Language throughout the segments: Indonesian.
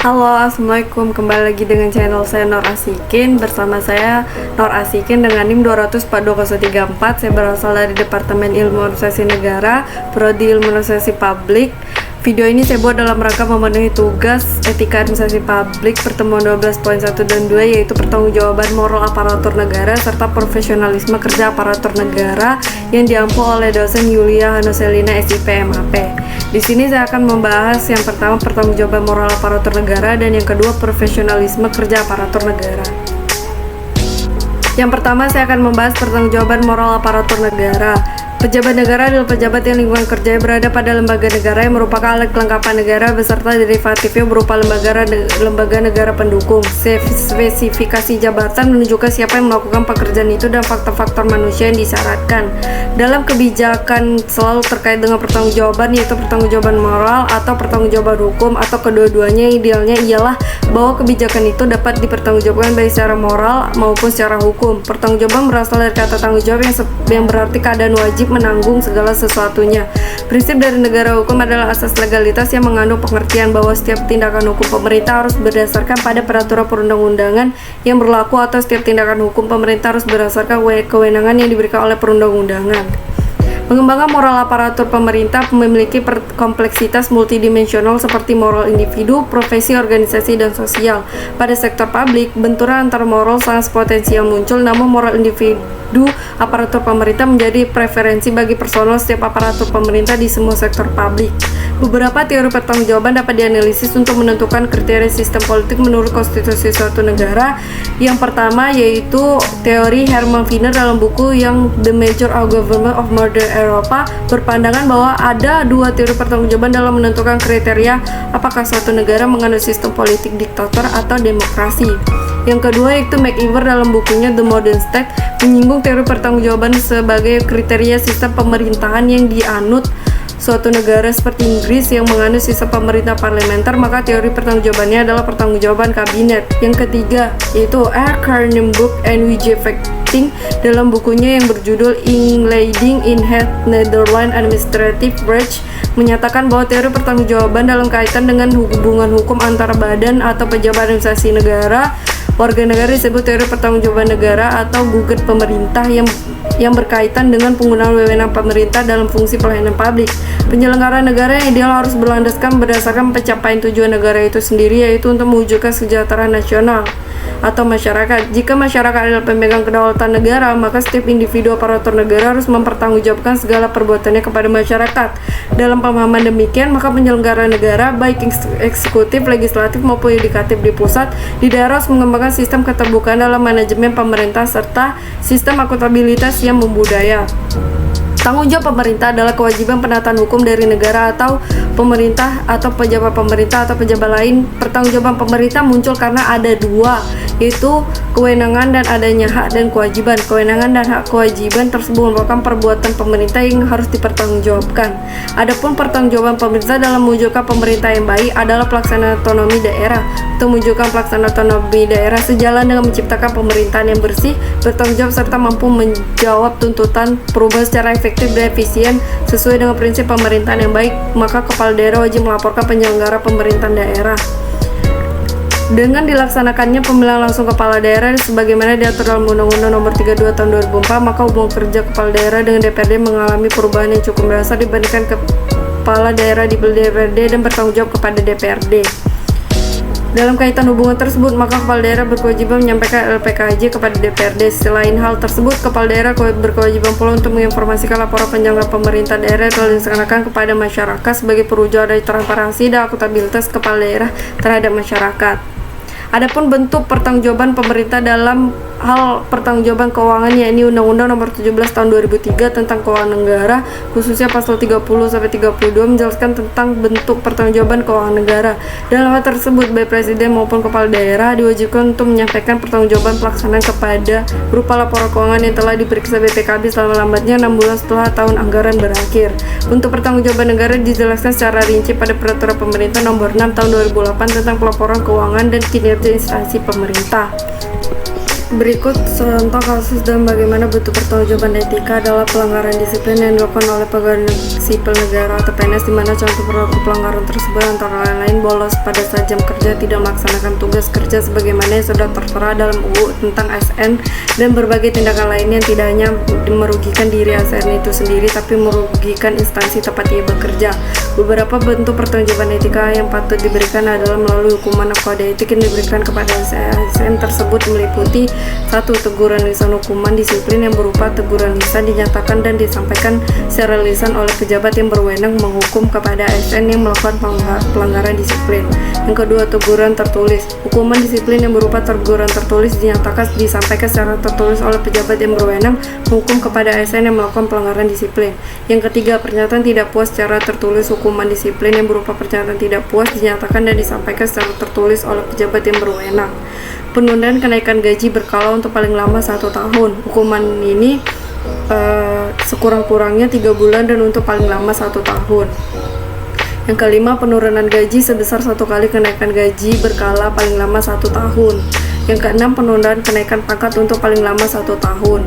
Halo, assalamualaikum. Kembali lagi dengan channel saya Nur Asikin. Bersama saya Nur Asikin dengan NIM 2420134. Saya berasal dari Departemen Ilmu Administrasi Negara, Prodi Ilmu Administrasi Publik. Video ini saya buat dalam rangka memenuhi tugas etika administrasi publik pertemuan 12.1 dan 2, yaitu pertanggungjawaban moral aparatur negara serta profesionalisme kerja aparatur negara yang diampu oleh dosen Yulia Hanuselina SIP MAP. Di sini saya akan membahas yang pertama pertanggungjawaban moral aparatur negara dan yang kedua profesionalisme kerja aparatur negara. Yang pertama saya akan membahas pertanggungjawaban moral aparatur negara. Pejabat negara adalah pejabat yang lingkungan kerjanya berada pada lembaga negara yang merupakan alat kelengkapan negara beserta derivatifnya berupa lembaga negara pendukung. Spesifikasi jabatan menunjukkan siapa yang melakukan pekerjaan itu dan faktor-faktor manusia yang disyaratkan. Dalam kebijakan selalu terkait dengan pertanggungjawaban, yaitu pertanggungjawaban moral atau pertanggungjawaban hukum atau kedua-duanya. Idealnya ialah bahwa kebijakan itu dapat dipertanggungjawabkan baik secara moral maupun secara hukum. Pertanggungjawaban berasal dari kata tanggung jawab yang berarti keadaan wajib menanggung segala sesuatunya. Prinsip dari negara hukum adalah asas legalitas yang mengandung pengertian bahwa setiap tindakan hukum pemerintah harus berdasarkan pada peraturan perundang-undangan yang berlaku atau setiap tindakan hukum pemerintah harus berdasarkan kewenangan yang diberikan oleh perundang-undangan. Mengembangkan moral aparatur pemerintah memiliki kompleksitas multidimensional seperti moral individu, profesi, organisasi, dan sosial. Pada sektor publik, benturan antar moral sangat potensial muncul, namun moral individu aparatur pemerintah menjadi preferensi bagi personal setiap aparatur pemerintah di semua sektor publik. Beberapa teori pertanggungjawaban dapat dianalisis untuk menentukan kriteria sistem politik menurut konstitusi suatu negara. Yang pertama yaitu teori Herman Wiener dalam buku yang The Major Government of Modern Europa berpandangan bahwa ada dua teori pertanggungjawaban dalam menentukan kriteria apakah suatu negara menganut sistem politik diktator atau demokrasi. Yang kedua yaitu McIver dalam bukunya The Modern State menyinggung teori pertanggungjawaban sebagai kriteria sistem pemerintahan yang dianut suatu negara seperti Inggris yang menganut sistem pemerintah parlementer, maka teori pertanggungjawabannya adalah pertanggungjawaban kabinet. Yang ketiga yaitu R. Karnenburg and W.J. Vechting dalam bukunya yang berjudul Inleiding in het Nederland Administrative Recht menyatakan bahwa teori pertanggungjawaban dalam kaitan dengan hubungan hukum antara badan atau pejabat administrasi negara warga negara disebut teori pertanggungjawaban negara atau gugat pemerintah yang berkaitan dengan penggunaan wewenang pemerintah dalam fungsi pelayanan publik. Penyelenggara negara yang ideal harus berlandaskan berdasarkan pencapaian tujuan negara itu sendiri, yaitu untuk mewujudkan kesejahteraan nasional atau masyarakat. Jika masyarakat adalah pemegang kedaulatan negara, maka setiap individu aparatur negara harus mempertanggungjawabkan segala perbuatannya kepada masyarakat. Dalam pemahaman demikian, maka penyelenggara negara, baik eksekutif, legislatif maupun yudikatif di pusat, di daerah harus mengembangkan sistem keterbukaan dalam manajemen pemerintah serta sistem akuntabilitas yang membudaya. Tanggung jawab pemerintah adalah kewajiban penataan hukum dari negara atau pemerintah atau pejabat pemerintah atau pejabat lain. Pertanggungjawaban pemerintah muncul karena ada dua, yaitu kewenangan dan adanya hak dan kewajiban. Kewenangan dan hak kewajiban tersebut merupakan perbuatan pemerintah yang harus dipertanggungjawabkan. Adapun pertanggungjawaban pemerintah dalam mewujudkan pemerintah yang baik adalah pelaksanaan otonomi daerah. Untuk mewujudkan pelaksanaan otonomi daerah sejalan dengan menciptakan pemerintahan yang bersih, bertanggung jawab serta mampu menjawab tuntutan perubahan secara efektif dan efisien sesuai dengan prinsip pemerintahan yang baik, maka kepala daerah wajib melaporkan penyelenggara pemerintahan daerah. Dengan dilaksanakannya pemilihan langsung kepala daerah sebagaimana diatur dalam Undang-Undang Nomor 32 Tahun 2004, maka hubungan kerja kepala daerah dengan DPRD mengalami perubahan yang cukup mendasar dibandingkan kepala daerah di DPRD dan bertanggung jawab kepada DPRD. Dalam kaitan hubungan tersebut, maka kepala daerah berkewajiban menyampaikan LPKJ kepada DPRD. Selain hal tersebut, kepala daerah berkewajiban pula untuk menginformasikan laporan penyelenggara pemerintah daerah yang telah dilaksanakan kepada masyarakat sebagai perwujudan dari transparansi dan akuntabilitas kepala daerah terhadap masyarakat. Adapun bentuk pertanggungjawaban pemerintah dalam hal pertanggungjawaban keuangan, yakni Undang-Undang Nomor 17 Tahun 2003 tentang Keuangan Negara, khususnya pasal 30-32 menjelaskan tentang bentuk pertanggungjawaban keuangan negara. Dalam hal tersebut, baik presiden maupun kepala daerah diwajibkan untuk menyampaikan pertanggungjawaban pelaksanaan kepada berupa laporan keuangan yang telah diperiksa BPKB selama-lambatnya 6 bulan setelah tahun anggaran berakhir. Bentuk pertanggungjawaban negara dijelaskan secara rinci pada Peraturan Pemerintah Nomor 6 Tahun 2008 tentang pelaporan keuangan dan kinerja instansi pemerintah. Berikut contoh kasus dan bagaimana bentuk pertanggungjawaban etika adalah pelanggaran disiplin yang dilakukan oleh pegawai sipil negara atau PNS, di mana contoh perilaku pelanggaran tersebut antara lain bolos pada saat jam kerja, tidak melaksanakan tugas kerja sebagaimana yang sudah tertera dalam UU tentang ASN, dan berbagai tindakan lain yang tidak hanya merugikan diri ASN itu sendiri tapi merugikan instansi tempat ia bekerja. Beberapa bentuk pertanggungjawaban etika yang patut diberikan adalah melalui hukuman kode etik yang diberikan kepada ASN tersebut meliputi 1. Teguran lisan. Hukuman disiplin yang berupa teguran lisan dinyatakan dan disampaikan secara lisan oleh pejabat yang berwenang menghukum kepada ASN yang melakukan pelanggaran disiplin. Yang kedua, teguran tertulis. Hukuman disiplin yang berupa teguran tertulis dinyatakan disampaikan secara tertulis oleh pejabat yang berwenang menghukum kepada ASN yang melakukan pelanggaran disiplin. Yang ketiga, pernyataan tidak puas secara tertulis. Hukuman disiplin yang berupa pernyataan tidak puas dinyatakan dan disampaikan secara tertulis oleh pejabat yang berwenang. Penundaan kenaikan gaji berkala untuk paling lama 1 tahun. Hukuman ini sekurang-kurangnya 3 bulan dan untuk paling lama 1 tahun. Yang kelima, penurunan gaji sebesar 1 kali kenaikan gaji berkala paling lama 1 tahun. Yang keenam, penundaan kenaikan pangkat untuk paling lama 1 tahun.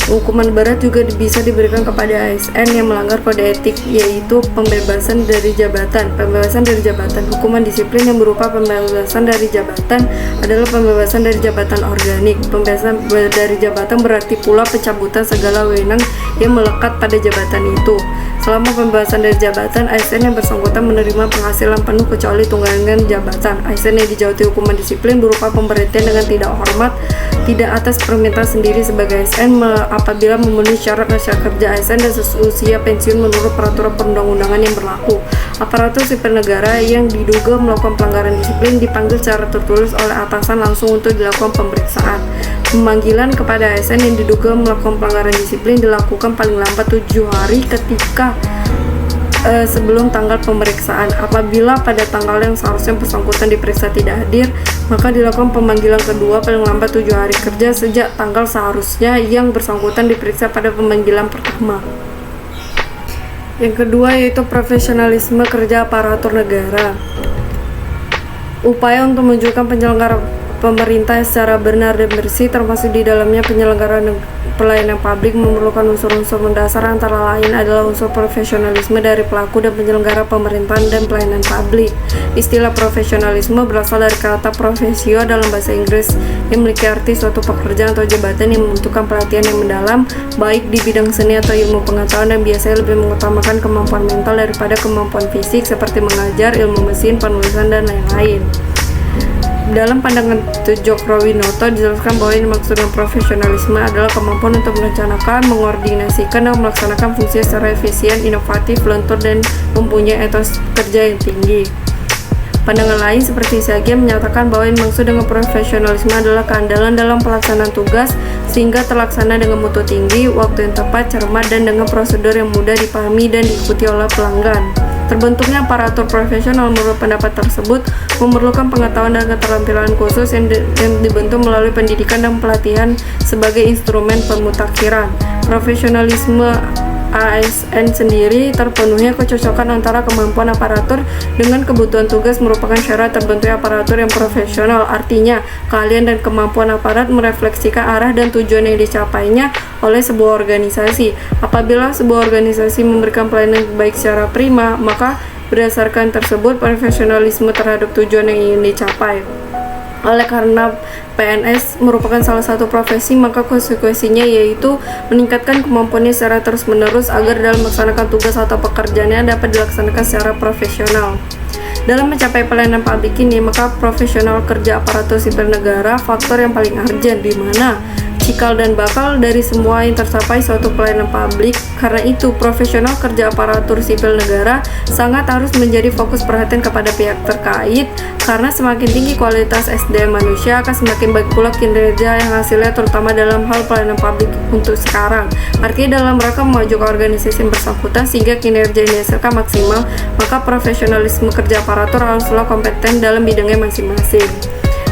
Hukuman berat juga bisa diberikan kepada ASN yang melanggar kode etik, yaitu pembebasan dari jabatan. Pembebasan dari jabatan. Hukuman disiplin yang berupa pembebasan dari jabatan adalah pembebasan dari jabatan organik. Pembebasan dari jabatan berarti pula pencabutan segala wewenang yang melekat pada jabatan itu. Selama pembebasan dari jabatan, ASN yang bersangkutan menerima penghasilan penuh kecuali tunggangan jabatan. ASN yang dijatuhi hukuman disiplin berupa pemberhentian dengan tidak hormat, tidak atas permintaan sendiri sebagai ASN apabila memenuhi syarat nasional kerja ASN dan usia pensiun menurut peraturan perundang-undangan yang berlaku. Aparatur sipil negara yang diduga melakukan pelanggaran disiplin dipanggil secara tertulis oleh atasan langsung untuk dilakukan pemeriksaan. Pemanggilan kepada ASN yang diduga melakukan pelanggaran disiplin dilakukan paling lambat 7 hari ketika sebelum tanggal pemeriksaan. Apabila pada tanggal yang seharusnya bersangkutan diperiksa tidak hadir, maka dilakukan pemanggilan kedua paling lambat 7 hari kerja sejak tanggal seharusnya yang bersangkutan diperiksa pada pemanggilan pertama. Yang kedua yaitu profesionalisme kerja aparatur negara. Upaya untuk menunjukkan penyelenggara pemerintah secara benar dan bersih, termasuk di dalamnya penyelenggaraan pelayanan publik, memerlukan unsur-unsur mendasar antara lain adalah unsur profesionalisme dari pelaku dan penyelenggara pemerintahan dan pelayanan publik. Istilah profesionalisme berasal dari kata profesio dalam bahasa Inggris yang memiliki arti suatu pekerjaan atau jabatan yang membutuhkan pelatihan yang mendalam, baik di bidang seni atau ilmu pengetahuan, dan biasanya lebih mengutamakan kemampuan mental daripada kemampuan fisik seperti mengajar, ilmu mesin, penulisan, dan lain-lain. Dalam pandangan Djokro-Winoto dijelaskan bahwa yang dimaksud dengan profesionalisme adalah kemampuan untuk merencanakan, mengordinasikan, dan melaksanakan fungsi secara efisien, inovatif, lentur, dan mempunyai etos kerja yang tinggi. Pandangan lain seperti Siagian menyatakan bahwa yang dimaksud dengan profesionalisme adalah keandalan dalam pelaksanaan tugas sehingga terlaksana dengan mutu tinggi, waktu yang tepat, cermat, dan dengan prosedur yang mudah dipahami dan diikuti oleh pelanggan. Terbentuknya aparatur profesional menurut pendapat tersebut memerlukan pengetahuan dan keterampilan khusus yang dibentuk melalui pendidikan dan pelatihan sebagai instrumen pemutakhiran. Profesionalisme ASN sendiri terpenuhnya kecocokan antara kemampuan aparatur dengan kebutuhan tugas merupakan syarat terbentuknya aparatur yang profesional. Artinya, keahlian dan kemampuan aparat merefleksikan arah dan tujuan yang dicapainya oleh sebuah organisasi. Apabila sebuah organisasi memberikan pelayanan baik secara prima, maka berdasarkan tersebut profesionalisme terhadap tujuan yang ingin dicapai. Oleh karena PNS merupakan salah satu profesi, maka konsekuensinya yaitu meningkatkan kemampuannya secara terus-menerus agar dalam melaksanakan tugas atau pekerjaannya dapat dilaksanakan secara profesional. Dalam mencapai pelayanan publik ini, maka profesional kerja aparatur sipil negara faktor yang paling urgent, di mana cikal dan bakal dari semua yang tercapai suatu pelayanan publik. Karena itu, profesional kerja aparatur sipil negara sangat harus menjadi fokus perhatian kepada pihak terkait, karena semakin tinggi kualitas SDM manusia akan semakin baik pula kinerja yang hasilnya, terutama dalam hal pelayanan publik untuk sekarang. Artinya dalam rangka memajukan organisasi yang bersangkutan sehingga kinerja yang dihasilkan maksimal, maka profesionalisme kerja aparatur haruslah kompeten dalam bidangnya masing-masing.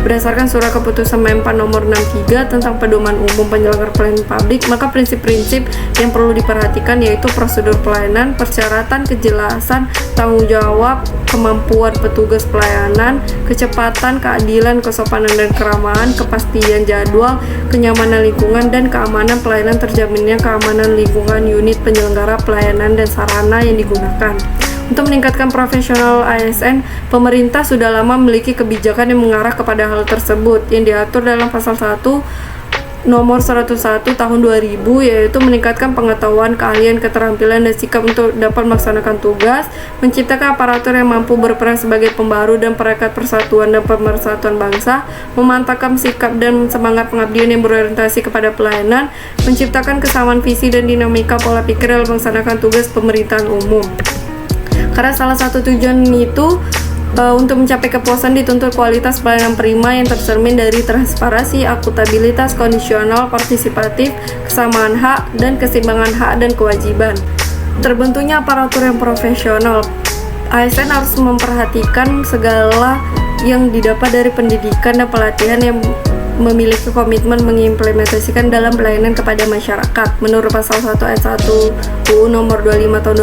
Berdasarkan Surat Keputusan Menpan Nomor 63 tentang Pedoman Umum Penyelenggara Pelayanan Publik, maka prinsip-prinsip yang perlu diperhatikan yaitu prosedur pelayanan, persyaratan, kejelasan, tanggung jawab, kemampuan petugas pelayanan, kecepatan, keadilan, kesopanan dan keramahan, kepastian jadwal, kenyamanan lingkungan, dan keamanan pelayanan, terjaminnya keamanan lingkungan unit penyelenggara pelayanan dan sarana yang digunakan. Untuk meningkatkan profesional ASN, pemerintah sudah lama memiliki kebijakan yang mengarah kepada hal tersebut yang diatur dalam pasal 1 Nomor 101 Tahun 2000, yaitu meningkatkan pengetahuan, keahlian, keterampilan, dan sikap untuk dapat melaksanakan tugas, menciptakan aparatur yang mampu berperan sebagai pembaru dan perekat persatuan dan pemersatuan bangsa, memantapkan sikap dan semangat pengabdian yang berorientasi kepada pelayanan, menciptakan kesamaan visi dan dinamika pola pikir dalam melaksanakan tugas pemerintahan umum. Karena salah satu tujuan itu untuk mencapai kepuasan dituntut kualitas pelayanan prima yang tercermin dari transparansi, akuntabilitas, kondisional, partisipatif, kesamaan hak, dan keseimbangan hak dan kewajiban. Terbentuknya aparatur yang profesional. ASN harus memperhatikan segala yang didapat dari pendidikan dan pelatihan yang memiliki komitmen mengimplementasikan dalam pelayanan kepada masyarakat. Menurut pasal 1 ayat 1 UU Nomor 25 Tahun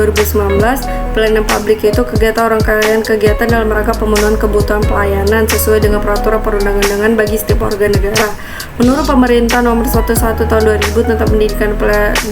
2019, pelayanan publik itu kegiatan rangkaian kegiatan dalam rangka pemenuhan kebutuhan pelayanan sesuai dengan peraturan perundang-undangan bagi setiap organ negara. Menurut Pemerintah Nomor 11 Tahun 2000 tentang pendidikan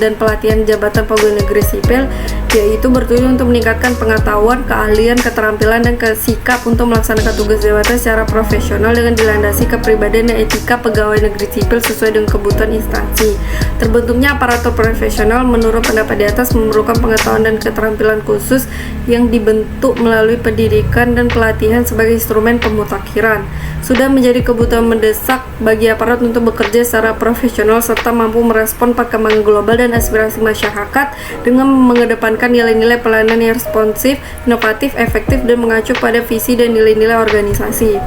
dan pelatihan jabatan pegawai negeri sipil, yaitu bertujuan untuk meningkatkan pengetahuan, keahlian, keterampilan, dan sikap untuk melaksanakan tugas jabatan secara profesional dengan dilandasi kepribadian dan etika pegawai negeri sipil sesuai dengan kebutuhan instansi. Terbentuknya aparatur profesional menurut pendapat di atas memerlukan pengetahuan dan keterampilan khusus yang dibentuk melalui pendidikan dan pelatihan sebagai instrumen pemutakhiran. Sudah menjadi kebutuhan mendesak bagi aparat untuk bekerja secara profesional serta mampu merespon perkembangan global dan aspirasi masyarakat dengan mengedepankan nilai-nilai pelayanan yang responsif, inovatif, efektif, dan mengacu pada visi dan nilai-nilai organisasi.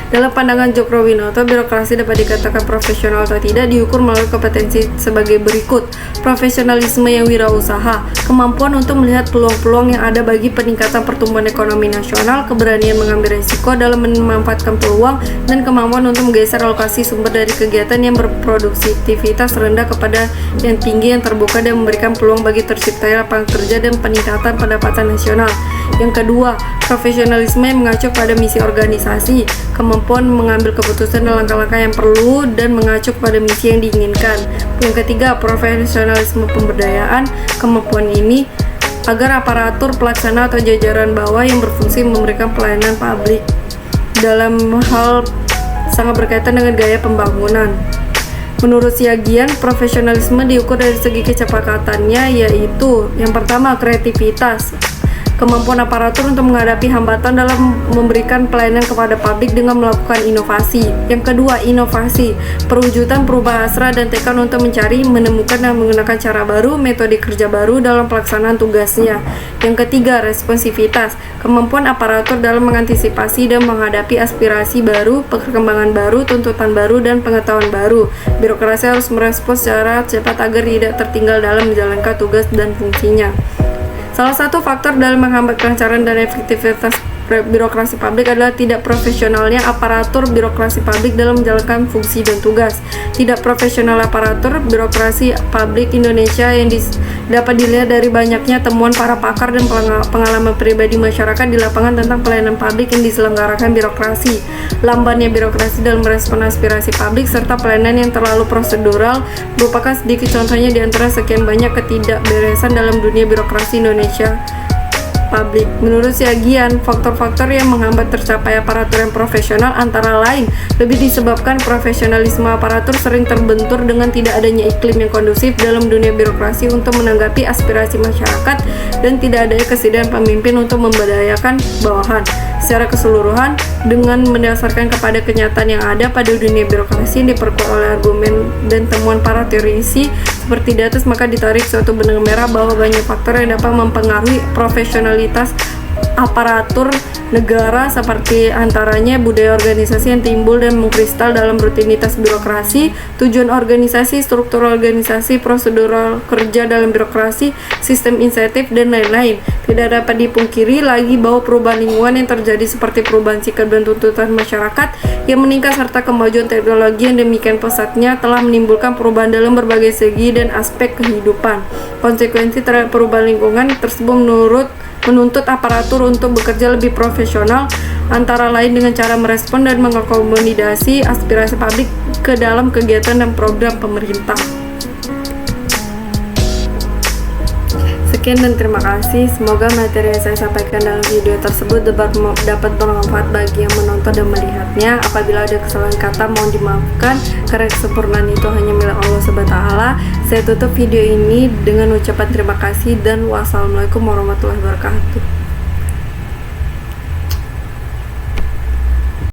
Dalam pandangan Djokrowinoto, birokrasi dapat dikatakan profesional atau tidak diukur melalui kompetensi sebagai berikut: profesionalisme yang wirausaha, kemampuan untuk melihat peluang-peluang yang ada bagi peningkatan pertumbuhan ekonomi nasional, keberanian mengambil risiko dalam memanfaatkan peluang, dan kemampuan untuk menggeser alokasi sumber dari kegiatan yang berproduktivitas rendah kepada yang tinggi yang terbuka dan memberikan peluang bagi terciptanya lapangan kerja dan peningkatan pendapatan nasional. Yang kedua, profesionalisme yang mengacu pada misi organisasi, kemampuan mengambil keputusan dan langkah-langkah yang perlu dan mengacu pada misi yang diinginkan. Yang ketiga, profesionalisme pemberdayaan, kemampuan ini agar aparatur pelaksana atau jajaran bawah yang berfungsi memberikan pelayanan publik dalam hal sangat berkaitan dengan gaya pembangunan. Menurut Siagian, profesionalisme diukur dari segi kecepakatannya, yaitu yang pertama, kreativitas, kemampuan aparatur untuk menghadapi hambatan dalam memberikan pelayanan kepada publik dengan melakukan inovasi. Yang kedua, inovasi, perwujudan perubahan hasrat dan tekad untuk mencari, menemukan, dan menggunakan cara baru, metode kerja baru dalam pelaksanaan tugasnya. Yang ketiga, responsivitas, kemampuan aparatur dalam mengantisipasi dan menghadapi aspirasi baru, perkembangan baru, tuntutan baru, dan pengetahuan baru. Birokrasi harus merespons secara cepat agar tidak tertinggal dalam menjalankan tugas dan fungsinya. Salah satu faktor dalam menghambat kelancaran dan efektivitas birokrasi publik adalah tidak profesionalnya aparatur birokrasi publik dalam menjalankan fungsi dan tugas. Tidak profesional aparatur birokrasi publik Indonesia yang dapat dilihat dari banyaknya temuan para pakar dan pengalaman pribadi masyarakat di lapangan tentang pelayanan publik yang diselenggarakan birokrasi. Lambannya birokrasi dalam merespon aspirasi publik serta pelayanan yang terlalu prosedural merupakan sedikit contohnya di antara sekian banyak ketidakberesan dalam dunia birokrasi Indonesia publik. Menurut Siagian, faktor-faktor yang menghambat tercapai aparatur yang profesional antara lain lebih disebabkan profesionalisme aparatur sering terbentur dengan tidak adanya iklim yang kondusif dalam dunia birokrasi untuk menanggapi aspirasi masyarakat dan tidak adanya kesediaan pemimpin untuk memberdayakan bawahan. Secara keseluruhan, dengan mendasarkan kepada kenyataan yang ada pada dunia birokrasi yang diperkuat oleh argumen dan temuan para teorisi seperti di atas, maka ditarik suatu benang merah bahwa banyak faktor yang dapat mempengaruhi profesionalitas aparatur negara, seperti antaranya budaya organisasi yang timbul dan mengkristal dalam rutinitas birokrasi, tujuan organisasi, struktur organisasi, prosedural kerja dalam birokrasi, sistem insentif, dan lain-lain. Tidak dapat dipungkiri lagi bahwa perubahan lingkungan yang terjadi seperti perubahan sikap dan tuntutan masyarakat yang meningkat serta kemajuan teknologi yang demikian pesatnya telah menimbulkan perubahan dalam berbagai segi dan aspek kehidupan. Konsekuensi terhadap perubahan lingkungan tersebut menuntut aparatur untuk bekerja lebih profesional, antara lain dengan cara merespon dan mengakomodasi aspirasi publik ke dalam kegiatan dan program pemerintah. Sekian dan terima kasih. Semoga materi yang saya sampaikan dalam video tersebut dapat bermanfaat bagi yang menonton dan melihatnya. Apabila ada kesalahan kata mohon dimaafkan, karena kesempurnaan itu hanya milik Allah SWT. Saya tutup video ini dengan ucapan terima kasih dan wassalamualaikum warahmatullahi wabarakatuh.